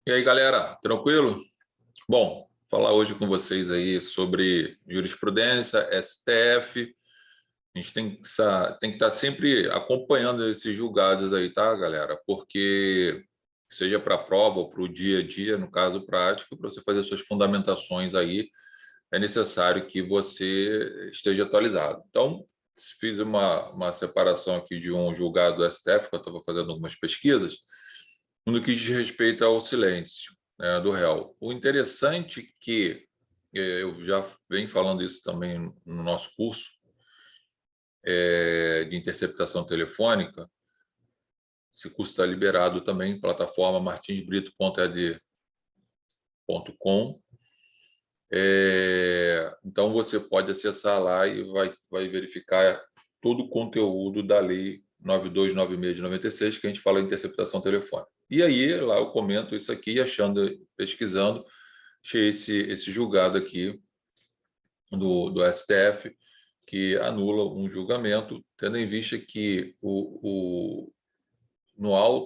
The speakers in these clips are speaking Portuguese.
E aí, galera, tranquilo? Bom, falar hoje com vocês aí sobre jurisprudência, STF. A gente tem que estar sempre acompanhando esses julgados aí, tá, galera? Porque seja para a prova ou para o dia a dia, no caso prático, para você fazer suas fundamentações aí, é necessário que você esteja atualizado. Então, fiz uma separação aqui de um julgado do STF, que eu estava fazendo algumas pesquisas, no que diz respeito ao silêncio, né, do réu. O interessante é que eu já venho falando isso também no nosso curso de interceptação telefônica. Esse curso está liberado também, plataforma martinsbrito.ed.com. Então, você pode acessar lá e vai verificar todo o conteúdo da Lei 9296 de 96, que a gente fala em interceptação telefônica. E aí, lá eu comento isso aqui, achando, pesquisando, achei esse julgado aqui do STF, que anula um julgamento, tendo em vista que no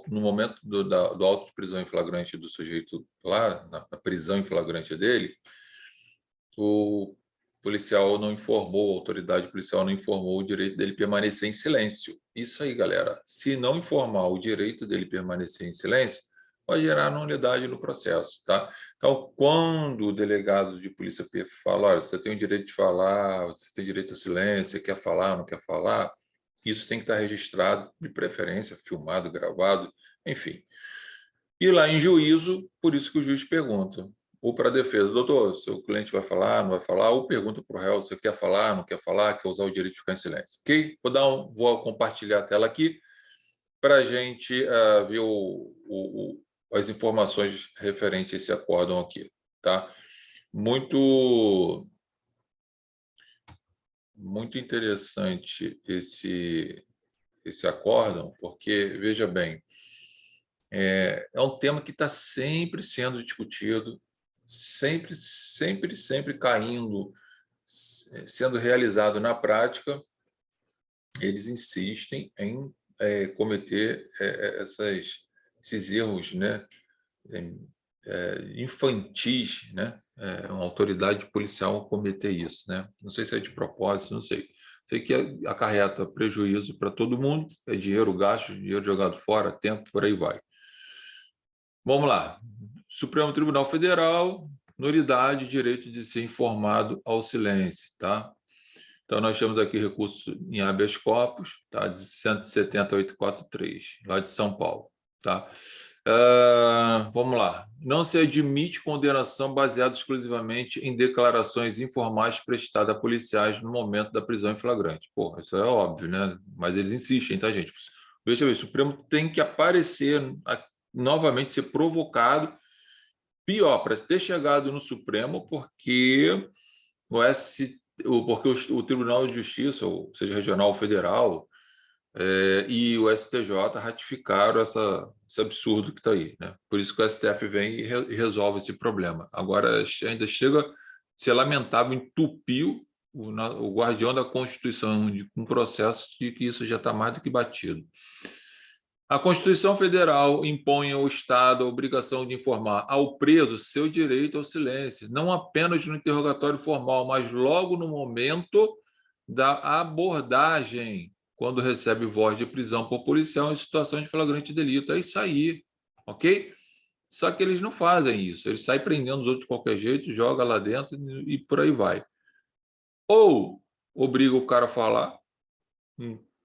momento do auto de prisão em flagrante do sujeito lá, na prisão em flagrante dele, o policial não informou, a autoridade policial não informou o direito dele permanecer em silêncio. Isso aí, galera. Se não informar o direito dele permanecer em silêncio, vai gerar nulidade no processo, tá? Então, quando o delegado de polícia fala, olha, você tem o direito de falar, você tem direito ao silêncio, você quer falar, não quer falar, isso tem que estar registrado, de preferência, filmado, gravado, enfim. E lá em juízo, por isso que o juiz pergunta, ou para a defesa, doutor, seu cliente vai falar, não vai falar, ou pergunta para o réu, você quer falar, não quer falar, quer usar o direito de ficar em silêncio. Ok? Vou compartilhar a tela aqui para a gente ver as informações referentes a esse acórdão aqui. Tá? Muito, muito interessante esse acórdão, porque, veja bem, é um tema que está sempre sendo discutido, sempre caindo, sendo realizado na prática. Eles insistem em cometer esses erros, né, infantis, né, uma autoridade policial cometer isso, né? Não sei se é de propósito, não sei. Sei que acarreta prejuízo para todo mundo, é dinheiro gasto, dinheiro jogado fora, tempo, por aí vai. Vamos lá. Supremo Tribunal Federal, nulidade, direito de ser informado ao silêncio, tá? Então, nós temos aqui recurso em habeas corpus, tá? De 170.843, lá de São Paulo, tá? Vamos lá. Não se admite condenação baseada exclusivamente em declarações informais prestadas a policiais no momento da prisão em flagrante. Pô, isso é óbvio, né? Mas eles insistem, tá, gente? Veja bem, o Supremo tem que aparecer novamente, ser provocado, pior, para ter chegado no Supremo, porque o Tribunal de Justiça, ou seja, regional ou federal, e o STJ ratificaram esse absurdo que está aí, né? Por isso que o STF vem e resolve esse problema. Agora, ainda chega a ser lamentável, entupiu o guardião da Constituição de um processo de que isso já está mais do que batido. A Constituição Federal impõe ao Estado a obrigação de informar ao preso seu direito ao silêncio, não apenas no interrogatório formal, mas logo no momento da abordagem, quando recebe voz de prisão por policial em situação de flagrante delito. É isso aí, ok? Só que eles não fazem isso, eles saem prendendo os outros de qualquer jeito, joga lá dentro e por aí vai. Ou obriga o cara a falar,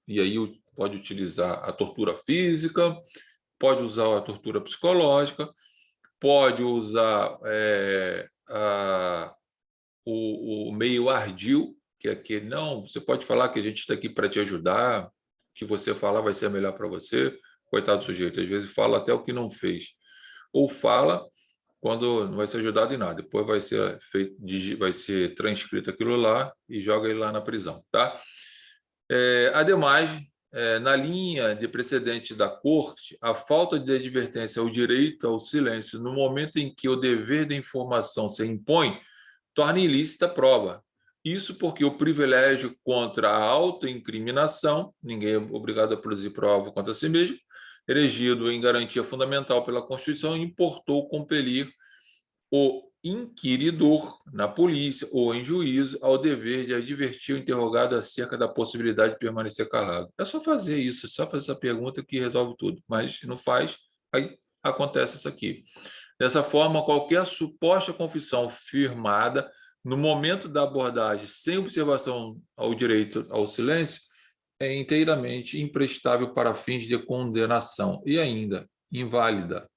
e aí pode utilizar a tortura física, pode usar a tortura psicológica, pode usar o meio ardil, que é aquele, não, você pode falar que a gente está aqui para te ajudar, que você falar vai ser melhor para você. Coitado do sujeito, às vezes fala até o que não fez. Ou fala quando não vai ser ajudado em nada, depois vai ser feito, vai ser transcrito aquilo lá e joga ele lá na prisão, tá? Ademais, na linha de precedente da Corte, a falta de advertência ao direito ao silêncio no momento em que o dever de informação se impõe torna ilícita a prova. Isso porque o privilégio contra a autoincriminação, ninguém é obrigado a produzir prova contra si mesmo, erigido em garantia fundamental pela Constituição, importou compelir o inquiridor na polícia ou em juízo ao dever de advertir o interrogado acerca da possibilidade de permanecer calado. É só fazer isso, é só fazer essa pergunta que resolve tudo, mas se não faz, aí acontece isso aqui. Dessa forma, qualquer suposta confissão firmada no momento da abordagem sem observação ao direito ao silêncio é inteiramente imprestável para fins de condenação e ainda inválida.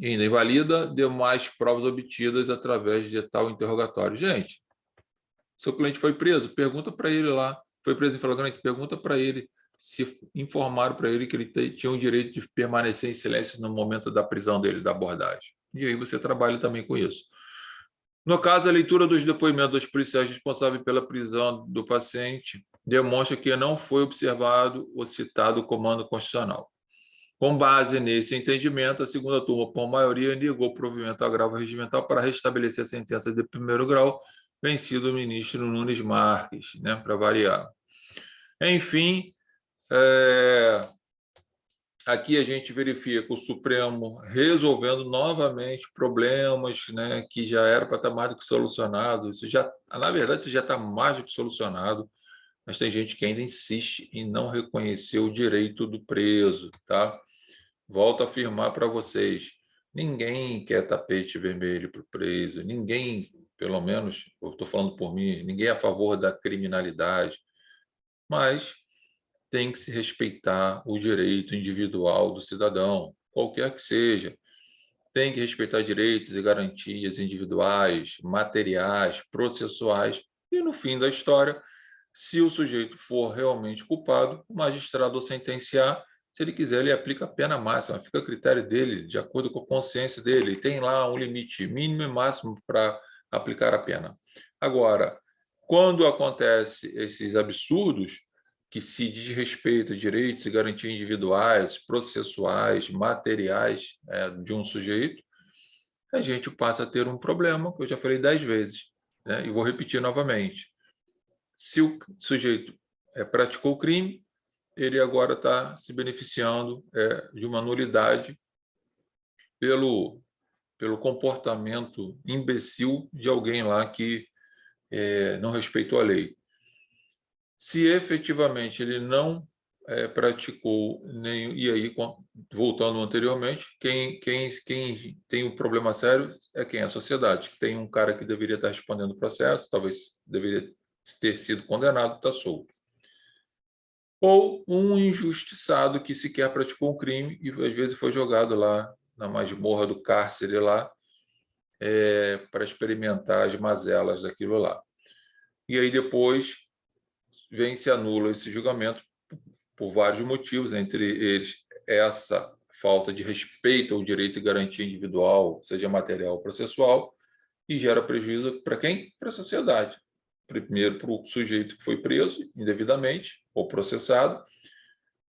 E ainda invalida demais provas obtidas através de tal interrogatório. Gente, seu cliente foi preso, pergunta para ele lá, foi preso em flagrante, pergunta para ele se informaram para ele que ele tinha o direito de permanecer em silêncio no momento da prisão dele, da abordagem. E aí você trabalha também com isso. No caso, a leitura dos depoimentos dos policiais responsáveis pela prisão do paciente demonstra que não foi observado o citado comando constitucional. Com base nesse entendimento, a segunda turma, por maioria, negou provimento ao agravo regimental para restabelecer a sentença de primeiro grau, vencido o ministro Nunes Marques, né, para variar. Enfim, aqui a gente verifica o Supremo resolvendo novamente problemas, né, que já era para estar mais do que solucionado. Isso já, na verdade, isso já está mais do que solucionado, mas tem gente que ainda insiste em não reconhecer o direito do preso, tá? Volto a afirmar para vocês, ninguém quer tapete vermelho para o preso, ninguém, pelo menos, eu estou falando por mim, ninguém é a favor da criminalidade, mas tem que se respeitar o direito individual do cidadão, qualquer que seja. Tem que respeitar direitos e garantias individuais, materiais, processuais, e no fim da história, se o sujeito for realmente culpado, o magistrado ao sentenciar, se ele quiser, ele aplica a pena máxima, fica a critério dele, de acordo com a consciência dele, tem lá um limite mínimo e máximo para aplicar a pena. Agora, quando acontece esses absurdos, que se diz respeito a direitos e garantias individuais, processuais, materiais de um sujeito, a gente passa a ter um problema, que eu já falei 10 vezes, né? E vou repetir novamente. Se o sujeito praticou o crime, ele agora está se beneficiando de uma nulidade pelo comportamento imbecil de alguém lá que não respeitou a lei. Se efetivamente ele não praticou nenhum, e aí, voltando anteriormente, quem tem um problema sério é quem? A sociedade. Tem um cara que deveria estar respondendo o processo, talvez deveria ter sido condenado, está solto. Ou um injustiçado que sequer praticou um crime e às vezes foi jogado lá na masmorra do cárcere lá para experimentar as mazelas daquilo lá. E aí depois vem se anula esse julgamento por vários motivos, entre eles essa falta de respeito ao direito e garantia individual, seja material ou processual, e gera prejuízo para quem? Para a sociedade. Primeiro para o sujeito que foi preso indevidamente ou processado,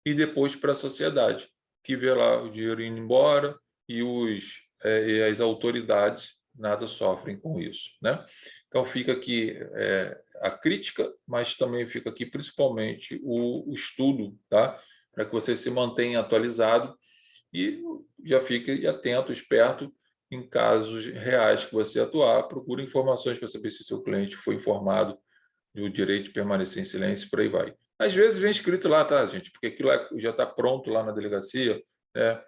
e depois para a sociedade, que vê lá o dinheiro indo embora e e as autoridades nada sofrem com isso, né? Então fica aqui a crítica, mas também fica aqui principalmente o estudo, tá? Para que você se mantenha atualizado e já fique atento, esperto em casos reais que você atuar, procure informações para saber se seu cliente foi informado do direito de permanecer em silêncio, por aí vai. Às vezes vem escrito lá, tá, gente? Porque aquilo já está pronto lá na delegacia, né?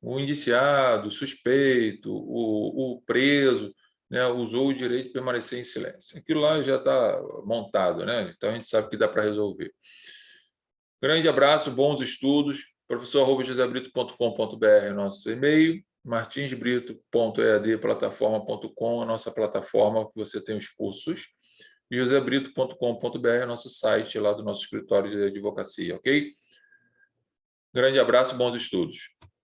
O indiciado, o suspeito, o preso, né, usou o direito de permanecer em silêncio. Aquilo lá já está montado, né? Então a gente sabe que dá para resolver. Grande abraço, bons estudos. professor@josebrito.com.br é nosso e-mail, martinsbrito.eadplataforma.com, a nossa plataforma que você tem os cursos, e josebrito.com.br é nosso site lá do nosso escritório de advocacia, ok? Grande abraço, bons estudos.